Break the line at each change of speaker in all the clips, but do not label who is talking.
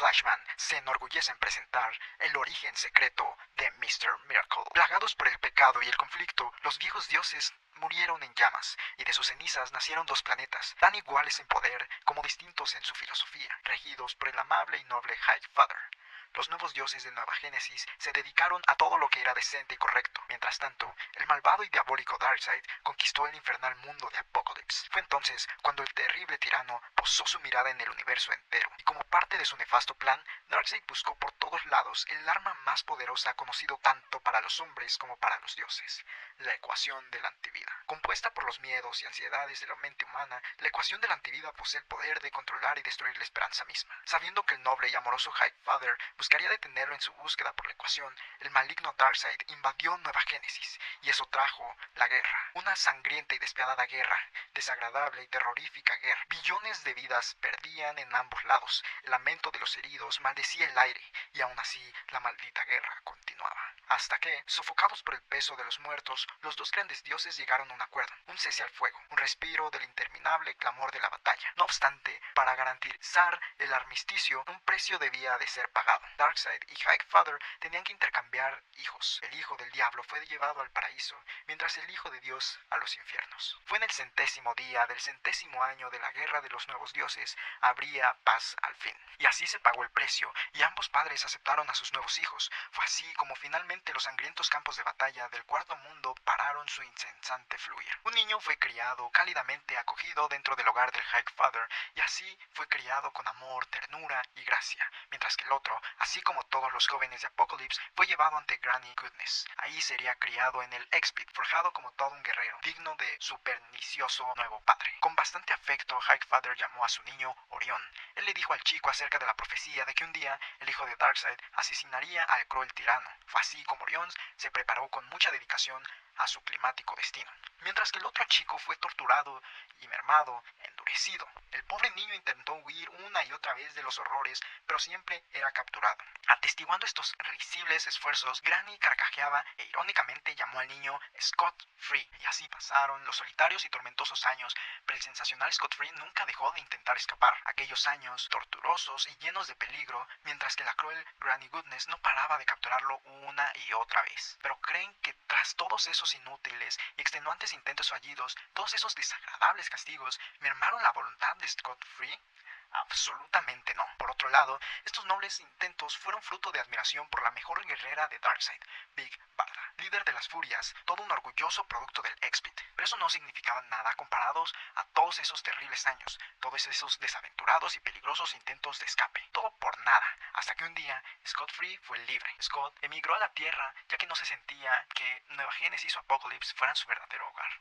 Flashman se enorgullece en presentar el origen secreto de Mr. Miracle. Plagados por el pecado y el conflicto, los viejos dioses murieron en llamas, y de sus cenizas nacieron dos planetas, tan iguales en poder como distintos en su filosofía, regidos por el amable y noble Highfather. Los nuevos dioses de Nueva Génesis se dedicaron a todo lo que era decente y correcto. Mientras tanto, el malvado y diabólico Darkseid conquistó el infernal mundo de Apocalypse. Fue entonces cuando el terrible tirano posó su mirada en el universo entero, y como parte de su nefasto plan, Darkseid buscó por todos lados el arma más poderosa conocido tanto para los hombres como para los dioses: la ecuación de la antivida. Compuesta por los miedos y ansiedades de la mente humana, la ecuación de la antivida posee el poder de controlar y destruir la esperanza misma. Sabiendo que el noble y amoroso Highfather buscaría detenerlo en su búsqueda por la ecuación, el maligno Darkseid invadió Nueva Génesis, y eso trajo la guerra. Una sangrienta y despiadada guerra, desagradable y terrorífica guerra. Billones de vidas perdían en ambos lados, el lamento de los heridos maldecía el aire, y aún así la maldita guerra continuaba. Hasta que, sofocados por el peso de los muertos, los dos grandes dioses llegaron a un acuerdo, un cese al fuego, un respiro del interminable clamor de la batalla. No obstante, para garantizar el armisticio, un precio debía de ser pagado. Darkseid y Highfather tenían que intercambiar hijos. El hijo del diablo fue llevado al paraíso, mientras el hijo de Dios a los infiernos. Fue en el 100º día del 100º año de la guerra de los nuevos dioses, habría paz al fin. Y así se pagó el precio, y ambos padres aceptaron a sus nuevos hijos. Fue así como finalmente los sangrientos campos de batalla del cuarto mundo pararon su incesante fluir. Un niño fue criado, cálidamente acogido dentro del hogar del Highfather, y así fue criado con amor, ternura y gracia, mientras que el otro, así como todos los jóvenes de Apocalypse, fue llevado ante Granny Goodness. Ahí sería criado en el X-Pit, forjado como todo un guerrero, digno de su pernicioso nuevo padre. Con bastante afecto, Highfather llamó a su niño Orión. Él le dijo al chico acerca de la profecía de que un día el hijo de Darkseid asesinaría al cruel tirano. Fue así como Orión se preparó con mucha dedicación a su climático destino, mientras que el otro chico fue torturado y mermado, endurecido. El pobre niño intentó huir una y otra vez de los horrores, pero siempre era capturado. Atestiguando estos risibles esfuerzos, Granny carcajeaba e irónicamente llamó al niño Scott Free, y así pasaron los solitarios y tormentosos años, pero el sensacional Scott Free nunca dejó de intentar escapar. Aquellos años torturosos y llenos de peligro, mientras que la cruel Granny Goodness no paraba de capturarlo una y otra vez. Pero creen que tras todos esos inútiles y extenuantes intentos fallidos, todos esos desagradables castigos, mermaron la voluntad de Scott Free? Absolutamente no. Por otro lado, estos nobles intentos fueron fruto de admiración por la mejor guerrera de Darkseid, Big Barda, líder de las Furias, todo un orgulloso producto del X-Pit. Pero eso no significaba nada comparados a todos esos terribles años, todos esos desaventurados y peligrosos intentos de escape. Todo por nada, hasta que un día Scott Free fue libre. Scott emigró a la Tierra ya que no se sentía que Nueva Génesis o Apocalypse fueran su verdadero hogar.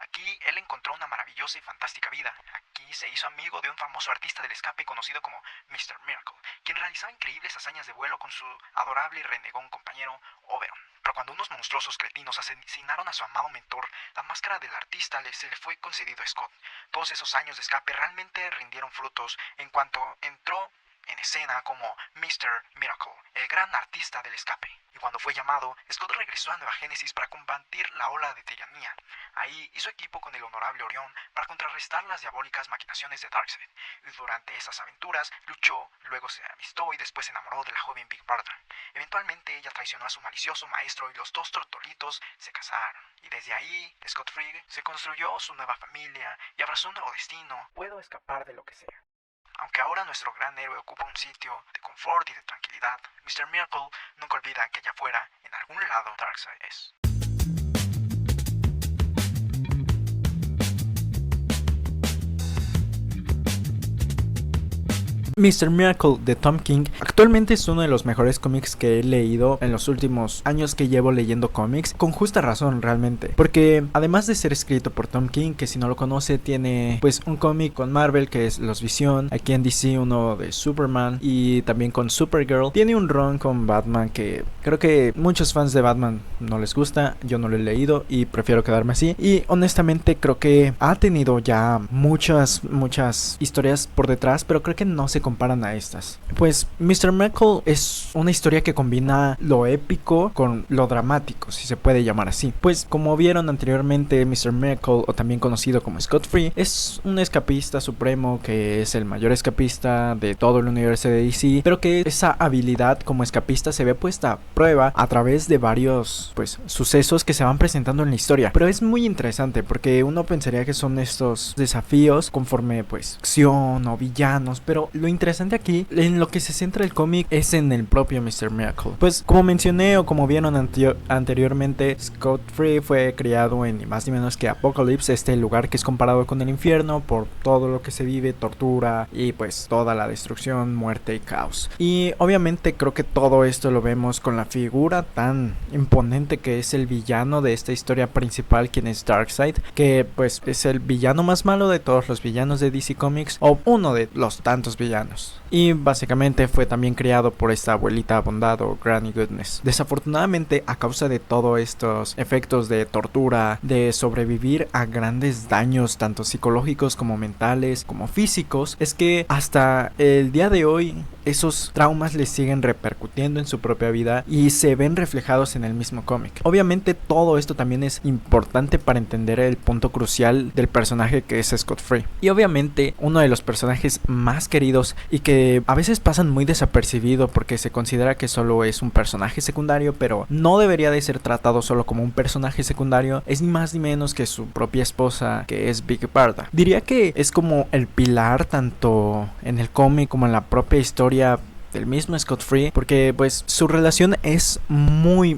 Aquí él encontró una maravillosa y fantástica vida. Aquí se hizo amigo de un famoso artista del escape conocido como Mr. Miracle, quien realizaba increíbles hazañas de vuelo con su adorable y renegón compañero Oberon. Pero cuando unos monstruosos cretinos asesinaron a su amado mentor, la máscara del artista se le fue concedido a Scott. Todos esos años de escape realmente rindieron frutos en cuanto entró en escena como Mr. Miracle, el gran artista del escape. Y cuando fue llamado, Scott regresó a Nueva Génesis para combatir la ola de tiranía. Ahí hizo equipo con el honorable Orión para contrarrestar las diabólicas maquinaciones de Darkseid. Y durante esas aventuras luchó, luego se amistó y después se enamoró de la joven Big Barda. Eventualmente ella traicionó a su malicioso maestro y los dos tortolitos se casaron. Y desde ahí, Scott Free se construyó su nueva familia y abrazó un nuevo destino. Puedo escapar de lo que sea. Aunque ahora nuestro gran héroe ocupa un sitio de confort y de tranquilidad, Mr. Miracle nunca olvida que allá afuera, en algún lado, Darkseid es.
Mr. Miracle de Tom King actualmente es uno de los mejores cómics que he leído en los últimos años que llevo leyendo cómics, con justa razón realmente, porque además de ser escrito por Tom King, que si no lo conoce tiene pues un cómic con Marvel que es Los Visión, aquí en DC uno de Superman y también con Supergirl, tiene un run con Batman que creo que muchos fans de Batman no les gusta, yo no lo he leído y prefiero quedarme así, y honestamente creo que ha tenido ya muchas historias por detrás, pero creo que no se comparan a estas. Pues Mr. Miracle es una historia que combina lo épico con lo dramático, si se puede llamar así. Pues como vieron anteriormente, Mr. Miracle, o también conocido como Scott Free, es un escapista supremo que es el mayor escapista de todo el universo de DC, pero que esa habilidad como escapista se ve puesta a prueba a través de varios pues sucesos que se van presentando en la historia. Pero es muy interesante porque uno pensaría que son estos desafíos conforme pues acción o villanos, pero lo interesante aquí en lo que se centra el cómic es en el propio Mr. Miracle. Pues como mencioné o como vieron anteriormente, Scott Free fue criado en ni más ni menos que Apocalypse, este lugar que es comparado con el infierno por todo lo que se vive, tortura y pues toda la destrucción, muerte y caos. Y obviamente creo que todo esto lo vemos con la figura tan imponente que es el villano de esta historia principal, quien es Darkseid, que pues es el villano más malo de todos los villanos de DC Comics, o uno de los tantos villanos. Y básicamente fue también criado por esta abuelita bondad o Granny Goodness. Desafortunadamente, a causa de todos estos efectos de tortura, de sobrevivir a grandes daños tanto psicológicos como mentales como físicos, es que hasta el día de hoy esos traumas les siguen repercutiendo en su propia vida y se ven reflejados en el mismo cómic. Obviamente todo esto también es importante para entender el punto crucial del personaje que es Scott Free. Y obviamente uno de los personajes más queridos y que a veces pasan muy desapercibido porque se considera que solo es un personaje secundario, pero no debería de ser tratado solo como un personaje secundario, es ni más ni menos que su propia esposa, que es Big Barda. Diría que es como el pilar tanto en el cómic como en la propia historia del mismo Scott Free, porque pues su relación es muy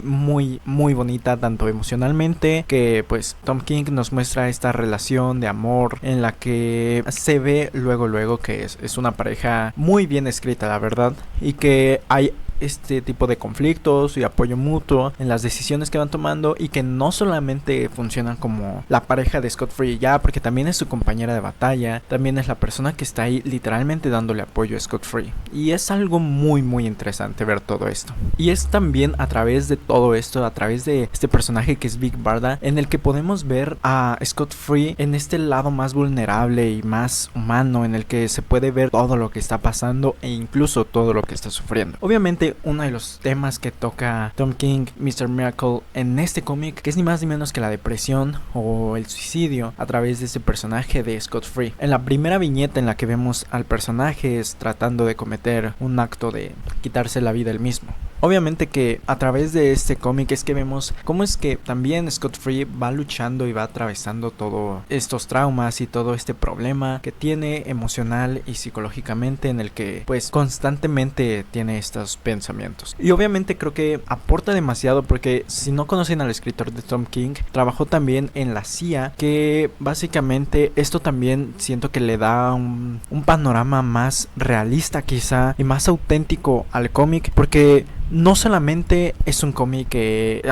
bonita, tanto emocionalmente, que pues Tom King nos muestra esta relación de amor en la que se ve luego que es una pareja muy bien escrita, la verdad, y que hay este tipo de conflictos y apoyo mutuo en las decisiones que van tomando, y que no solamente funcionan como la pareja de Scott Free ya, porque también es su compañera de batalla, también es la persona que está ahí literalmente dándole apoyo a Scott Free, y es algo muy interesante ver todo esto. Y es también a través de todo esto, a través de este personaje que es Big Barda, en el que podemos ver a Scott Free en este lado más vulnerable y más humano, en el que se puede ver todo lo que está pasando e incluso todo lo que está sufriendo. Obviamente uno de los temas que toca Tom King, Mr. Miracle, en este cómic, que es ni más ni menos que la depresión o el suicidio a través de este personaje de Scott Free. En la primera viñeta en la que vemos al personaje es tratando de cometer un acto de quitarse la vida él mismo. Obviamente que a través de este cómic es que vemos cómo es que también Scott Free va luchando y va atravesando todos estos traumas y todo este problema que tiene emocional y psicológicamente, en el que pues constantemente tiene estos pensamientos. Y obviamente creo que aporta demasiado, porque si no conocen al escritor de Tom King, trabajó también en la CIA, que básicamente esto también siento que le da un panorama más realista quizá y más auténtico al cómic, porque no solamente es un cómic que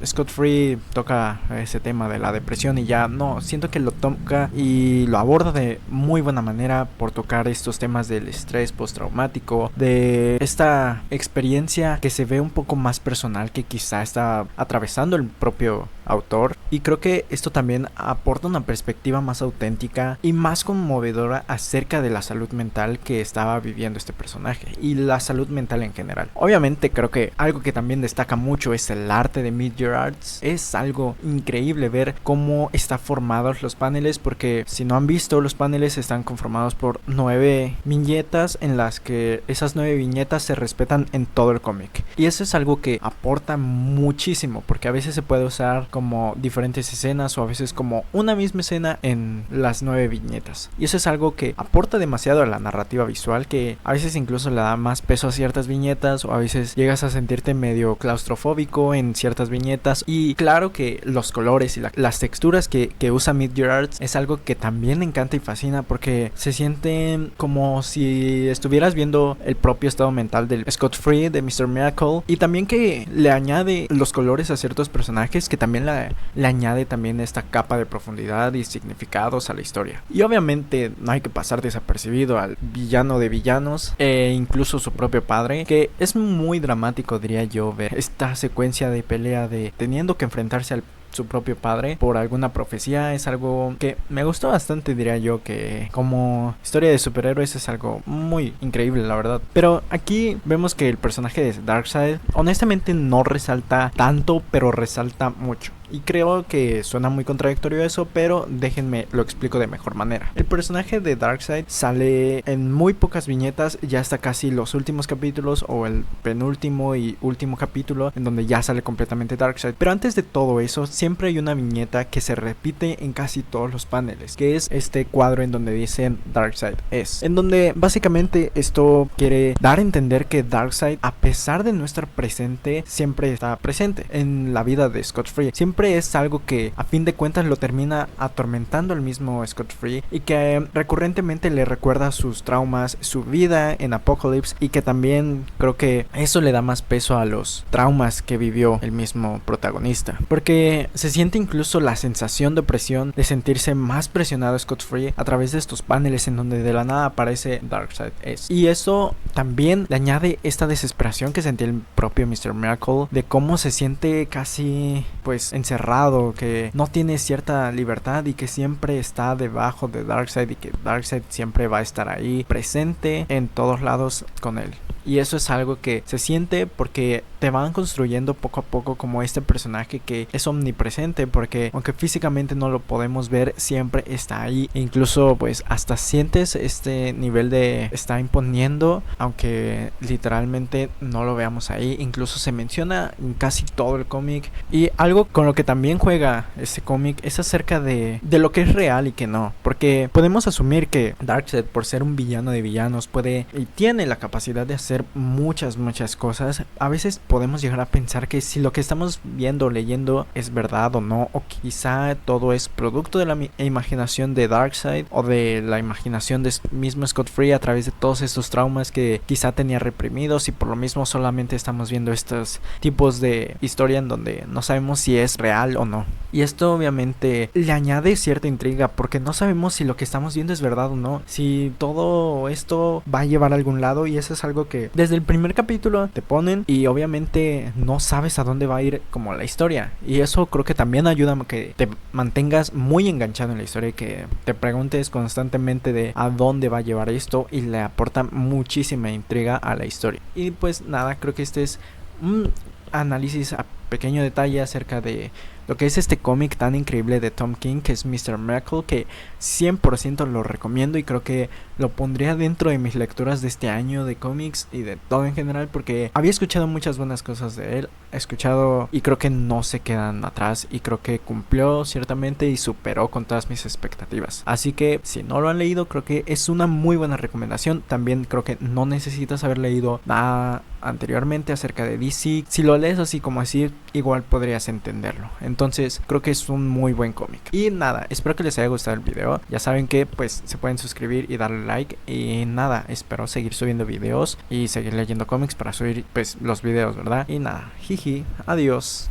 Scott Free toca ese tema de la depresión y ya, no, siento que lo toca y lo aborda de muy buena manera por tocar estos temas del estrés postraumático, de esta experiencia que se ve un poco más personal que quizá está atravesando el propio autor, y creo que esto también aporta una perspectiva más auténtica y más conmovedora acerca de la salud mental que estaba viviendo este personaje y la salud mental en general. Obviamente creo que algo que también destaca mucho es el arte de Midyear Arts. Es algo increíble ver cómo están formados los paneles, porque si no han visto, los paneles están conformados por 9 viñetas, en las que esas 9 viñetas se respetan en todo el cómic, y eso es algo que aporta muchísimo, porque a veces se puede usar como diferentes escenas o a veces como una misma escena en las 9 viñetas, y eso es algo que aporta demasiado a la narrativa visual, que a veces incluso le da más peso a ciertas viñetas, o a veces llegas a sentirte medio claustrofóbico en ciertas viñetas. Y claro que los colores y las texturas que usa Midyear Arts es algo que también me encanta y fascina, porque se siente como si estuvieras viendo el propio estado mental del Scott Free, de Mr. Miracle, y también que le añade los colores a ciertos personajes, que también le añade también esta capa de profundidad y significados a la historia. Y obviamente no hay que pasar desapercibido al villano de villanos, e incluso su propio padre, que es muy dramático, diría yo, ver esta secuencia de pelea de teniendo que enfrentarse al su propio padre por alguna profecía. Es algo que me gustó bastante, diría yo, que como historia de superhéroes es algo muy increíble, la verdad. Pero aquí vemos que el personaje de Darkseid honestamente no resalta tanto, pero resalta mucho. Y creo que suena muy contradictorio eso, pero déjenme lo explico de mejor manera. El personaje de Darkseid sale en muy pocas viñetas, ya hasta casi los últimos capítulos o el penúltimo y último capítulo en donde ya sale completamente Darkseid. Pero antes de todo eso, siempre hay una viñeta que se repite en casi todos los paneles, que es este cuadro en donde dicen Darkseid es, en donde básicamente esto quiere dar a entender que Darkseid, a pesar de no estar presente, siempre está presente en la vida de Scott Free. Siempre es algo que a fin de cuentas lo termina atormentando al mismo Scott Free y que recurrentemente le recuerda sus traumas, su vida en Apocalypse, y que también creo que eso le da más peso a los traumas que vivió el mismo protagonista, porque se siente incluso la sensación de opresión de sentirse más presionado Scott Free a través de estos paneles en donde de la nada aparece Darkseid es, y eso también le añade esta desesperación que sentía el propio Mr. Miracle de cómo se siente casi pues encerrado, que no tiene cierta libertad y que siempre está debajo de Darkseid y que Darkseid siempre va a estar ahí presente en todos lados con él. Y eso es algo que se siente porque te van construyendo poco a poco como este personaje que es omnipresente, porque aunque físicamente no lo podemos ver, siempre está ahí. E incluso pues hasta sientes este nivel de está imponiendo, aunque literalmente no lo veamos ahí. Incluso se menciona en casi todo el cómic. Y algo con lo que también juega este cómic es acerca de lo que es real y que no, porque podemos asumir que Darkseid, por ser un villano de villanos, puede y tiene la capacidad de hacer muchas cosas. A veces podemos llegar a pensar que si lo que estamos viendo o leyendo es verdad o no, o quizá todo es producto de la imaginación de Darkseid o de la imaginación de mismo Scott Free a través de todos estos traumas que quizá tenía reprimidos, y por lo mismo solamente estamos viendo estos tipos de historia en donde no sabemos si es real o no. Y esto obviamente le añade cierta intriga, porque no sabemos si lo que estamos viendo es verdad o no, si todo esto va a llevar a algún lado, y eso es algo que desde el primer capítulo te ponen y obviamente no sabes a dónde va a ir como la historia, y eso creo que también ayuda a que te mantengas muy enganchado en la historia y que te preguntes constantemente de a dónde va a llevar esto, y le aporta muchísima intriga a la historia. Y pues nada, creo que este es un análisis a pequeño detalle acerca de lo que es este cómic tan increíble de Tom King, que es Mr. Miracle, que 100% lo recomiendo y creo que lo pondría dentro de mis lecturas de este año de cómics y de todo en general, porque había escuchado muchas buenas cosas de él, he escuchado y creo que no se quedan atrás, y creo que cumplió ciertamente y superó con todas mis expectativas. Así que si no lo han leído, creo que es una muy buena recomendación. También creo que no necesitas haber leído nada anteriormente acerca de DC. Si lo lees así como así, igual podrías entenderlo. Entonces creo que es un muy buen cómic. Y nada, espero que les haya gustado el video. Ya saben que pues se pueden suscribir y darle like. Y nada, espero seguir subiendo videos y seguir leyendo cómics para subir pues los videos, ¿verdad? Y nada, jiji, adiós.